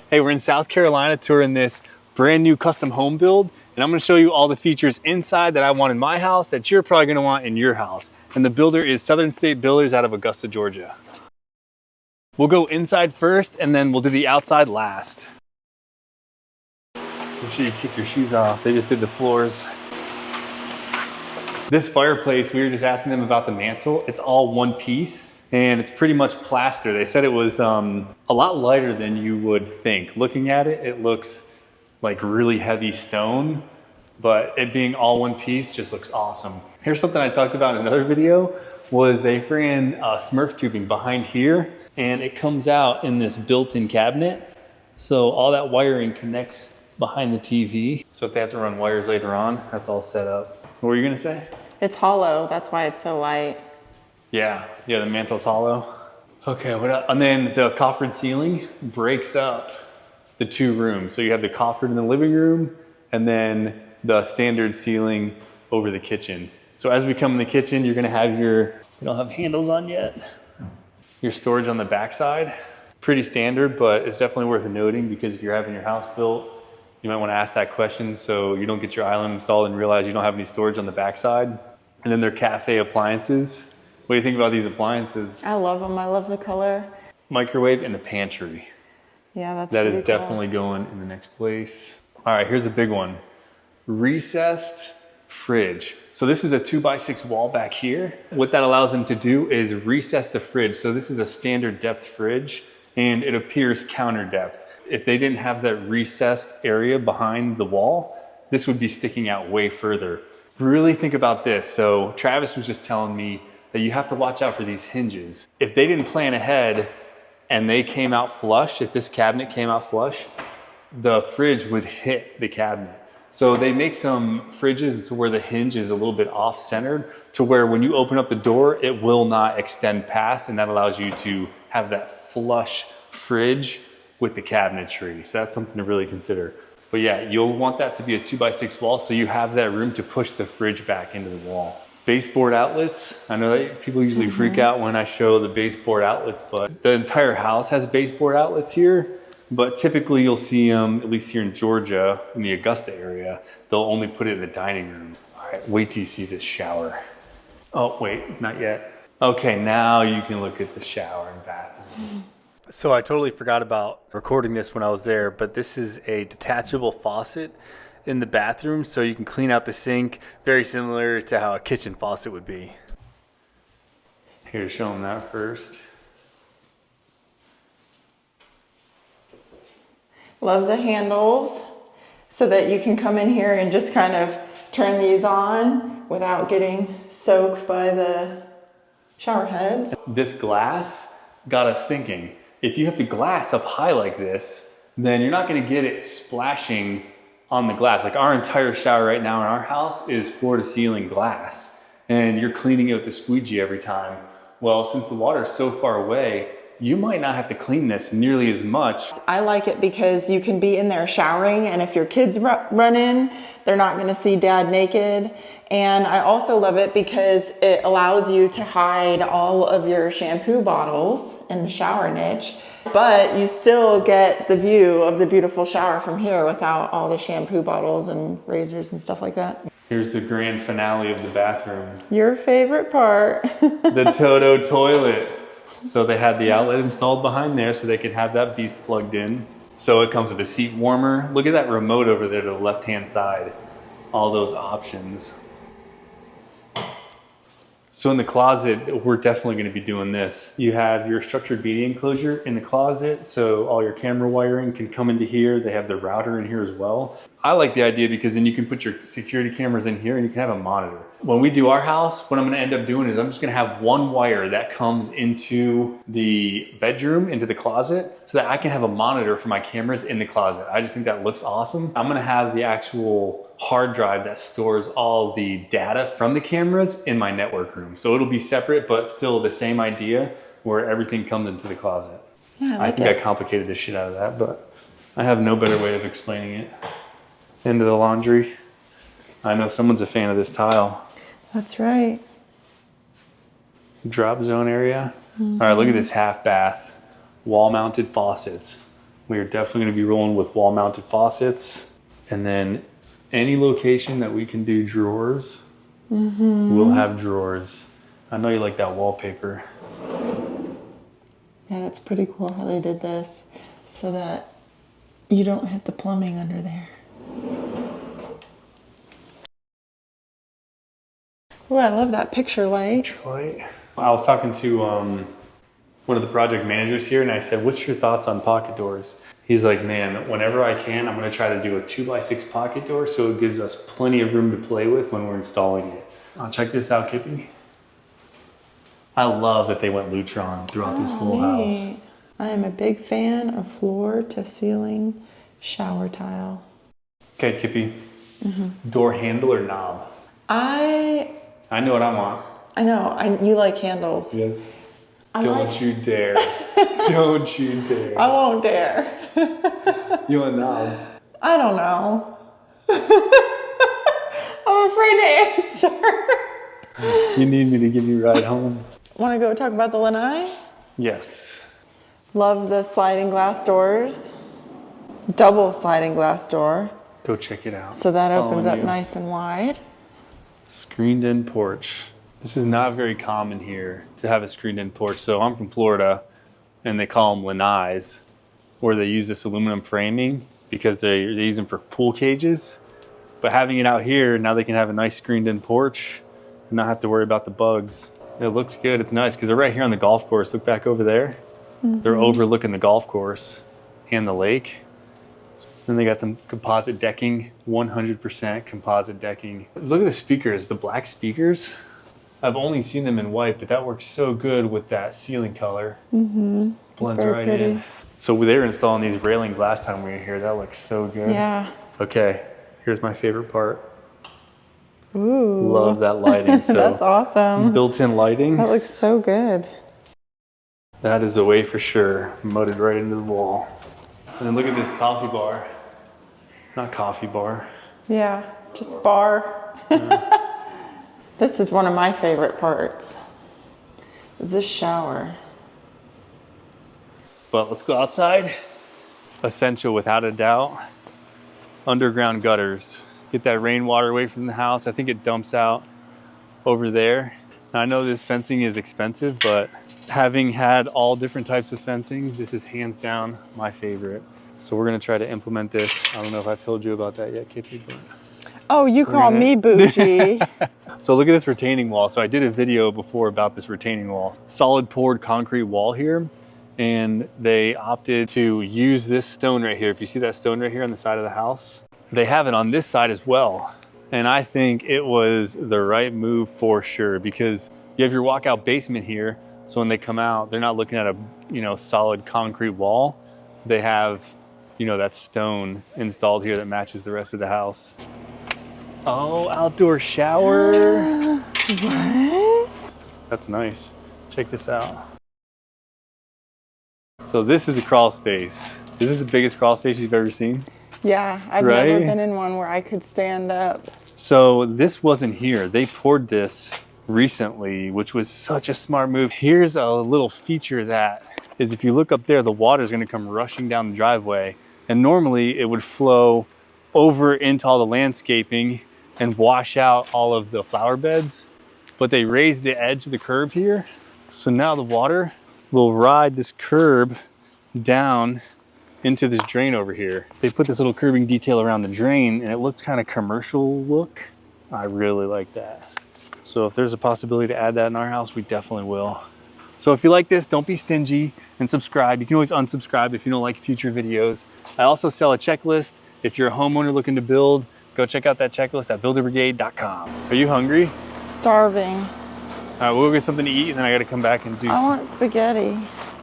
Hey, we're in South Carolina touring this brand new custom home build, and I'm gonna show you all the features inside that I want in my house that you're probably gonna want in your house. And the builder is Southern State Builders out of Augusta, Georgia. We'll go inside first, and then we'll do the outside last. Make sure you kick your shoes off. They just did the floors. This fireplace, we were just asking them about the mantle. It's all one piece. And it's pretty much plaster. They said it was a lot lighter than you would think. Looking at it, it looks like really heavy stone, but it being all one piece just looks awesome. Here's something I talked about in another video, was they ran Smurf tubing behind here, and it comes out in this built-in cabinet. So all that wiring connects behind the TV. So if they have to run wires later on, that's all set up. What were you gonna say? It's hollow, that's why it's so light. Yeah, the mantle's hollow. Okay, what else? And then the coffered ceiling breaks up the two rooms. So you have the coffered in the living room and then the standard ceiling over the kitchen. So as we come in the kitchen, you're gonna have they don't have handles on yet, your storage on the backside. Pretty standard, but it's definitely worth noting because if you're having your house built, you might wanna ask that question so you don't get your island installed and realize you don't have any storage on the backside. And then they're cafe appliances. What do you think about these appliances? I love them. I love the color. Microwave in the pantry. Yeah, that is definitely going in the next place. All right, here's a big one. Recessed fridge. So this is a 2x6 wall back here. What that allows them to do is recess the fridge. So this is a standard depth fridge and it appears counter depth. If they didn't have that recessed area behind the wall, this would be sticking out way further. Really think about this. So Travis was just telling me that you have to watch out for these hinges. If they didn't plan ahead and they came out flush, if this cabinet came out flush, the fridge would hit the cabinet. So they make some fridges to where the hinge is a little bit off-centered to where when you open up the door, it will not extend past, and that allows you to have that flush fridge with the cabinetry. So that's something to really consider. But yeah, you'll want that to be a 2x6 wall so you have that room to push the fridge back into the wall. Baseboard outlets. I know that people usually freak out when I show the baseboard outlets, but the entire house has baseboard outlets here. But typically you'll see them, at least here in Georgia, in the Augusta area, they'll only put it in the dining room. All right, wait till you see this shower. Oh, wait, not yet. Okay, now you can look at the shower and bathroom. So I totally forgot about recording this when I was there, but this is a detachable faucet in the bathroom, so you can clean out the sink, very similar to how a kitchen faucet would be. Here, show them that first. Love the handles so that you can come in here and just kind of turn these on without getting soaked by the shower heads. This glass got us thinking, if you have the glass up high like this, then you're not gonna get it splashing on the glass. Like our entire shower right now in our house is floor to ceiling glass, and you're cleaning it with the squeegee every time. Well, since the water is so far away, you might not have to clean this nearly as much. I like it because you can be in there showering, and if your kids run in, they're not gonna see dad naked. And I also love it because it allows you to hide all of your shampoo bottles in the shower niche, but you still get the view of the beautiful shower from here without all the shampoo bottles and razors and stuff like that. Here's the grand finale of the bathroom. Your favorite part. The Toto toilet. So they had the outlet installed behind there so they could have that beast plugged in. So it comes with a seat warmer. Look at that remote over there to the left-hand side. All those options. So in the closet, we're definitely going to be doing this. You have your structured media enclosure in the closet, so all your camera wiring can come into here. They have the router in here as well. I like the idea because then you can put your security cameras in here and you can have a monitor. When we do our house, what I'm gonna end up doing is I'm just gonna have one wire that comes into the bedroom, into the closet, so that I can have a monitor for my cameras in the closet. I just think that looks awesome. I'm gonna have the actual hard drive that stores all the data from the cameras in my network room. So it'll be separate, but still the same idea where everything comes into the closet. Yeah, I think I complicated the shit out of that, but I have no better way of explaining it. Into the laundry. I know someone's a fan of this tile. That's right. Drop zone area. All right, look at this half bath. Wall mounted faucets. We are definitely going to be rolling with wall mounted faucets. And then any location that we can do drawers, we'll have drawers. I know you like that wallpaper. Yeah, that's pretty cool how they did this so that you don't hit the plumbing under there. Oh, I love that picture light. I was talking to one of the project managers here, and I said, what's your thoughts on pocket doors? He's like, man, whenever I can, I'm gonna try to do a 2x6 pocket door so it gives us plenty of room to play with when we're installing it. Check this out, Kippy. I love that they went Lutron throughout this whole house. I am a big fan of floor to ceiling shower tile. Okay, Kippy, door handle or knob? I know what I want. I know, you like handles. Yes. Don't you dare. Don't you dare. I won't dare. You want knobs? I don't know. I'm afraid to answer. You need me to give you a ride home? Want to go talk about the lanai? Yes. Love the sliding glass doors. Double sliding glass door. Go check it out. So that opens up Following you. nice and wide. Screened in porch. This is not very common here to have a screened in porch. So I'm from Florida and they call them lanais, where they use this aluminum framing because they use them for pool cages. But having it out here, now they can have a nice screened in porch and not have to worry about the bugs. It looks good, it's nice because they're right here on the golf course. Look back over there. They're overlooking the golf course and the lake. Then they got some composite decking, 100% composite decking. Look at the speakers, the black speakers. I've only seen them in white, but that works so good with that ceiling color. Blends right in. So they were installing these railings last time we were here. That looks so good. Yeah. Okay, here's my favorite part. Ooh. Love that lighting. So that's awesome. Built-in lighting. That looks so good. That is a way for sure. Mudded right into the wall. And then look at this coffee bar. Not coffee bar. Yeah, just bar. This is one of my favorite parts. Is this shower. But let's go outside. Essential without a doubt. Underground gutters. Get that rainwater away from the house. I think it dumps out over there. Now, I know this fencing is expensive, but having had all different types of fencing, this is hands down my favorite. So we're gonna try to implement this. I don't know if I've told you about that yet, Kippy, but. Oh, you call me bougie. So look at this retaining wall. So I did a video before about this retaining wall. Solid poured concrete wall here. And they opted to use this stone right here. If you see that stone right here on the side of the house, they have it on this side as well. And I think it was the right move for sure, because you have your walkout basement here. So when they come out, they're not looking at a solid concrete wall. They have that stone installed here that matches the rest of the house. Oh, outdoor shower. What? That's nice. Check this out. So this is a crawl space. This is the biggest crawl space you've ever seen. Yeah, I've never been in one where I could stand up. So this wasn't here. They poured this recently, which was such a smart move. Here's a little feature that is, if you look up there, the water is going to come rushing down the driveway. And normally it would flow over into all the landscaping and wash out all of the flower beds. But they raised the edge of the curb here. So now the water will ride this curb down into this drain over here. They put this little curbing detail around the drain and it looks kind of commercial look. I really like that. So if there's a possibility to add that in our house, we definitely will. So if you like this, don't be stingy and subscribe. You can always unsubscribe if you don't like future videos. I also sell a checklist. If you're a homeowner looking to build, go check out that checklist at builderbrigade.com. Are you hungry? Starving. All right, we'll get something to eat and then I gotta come back and do I want spaghetti.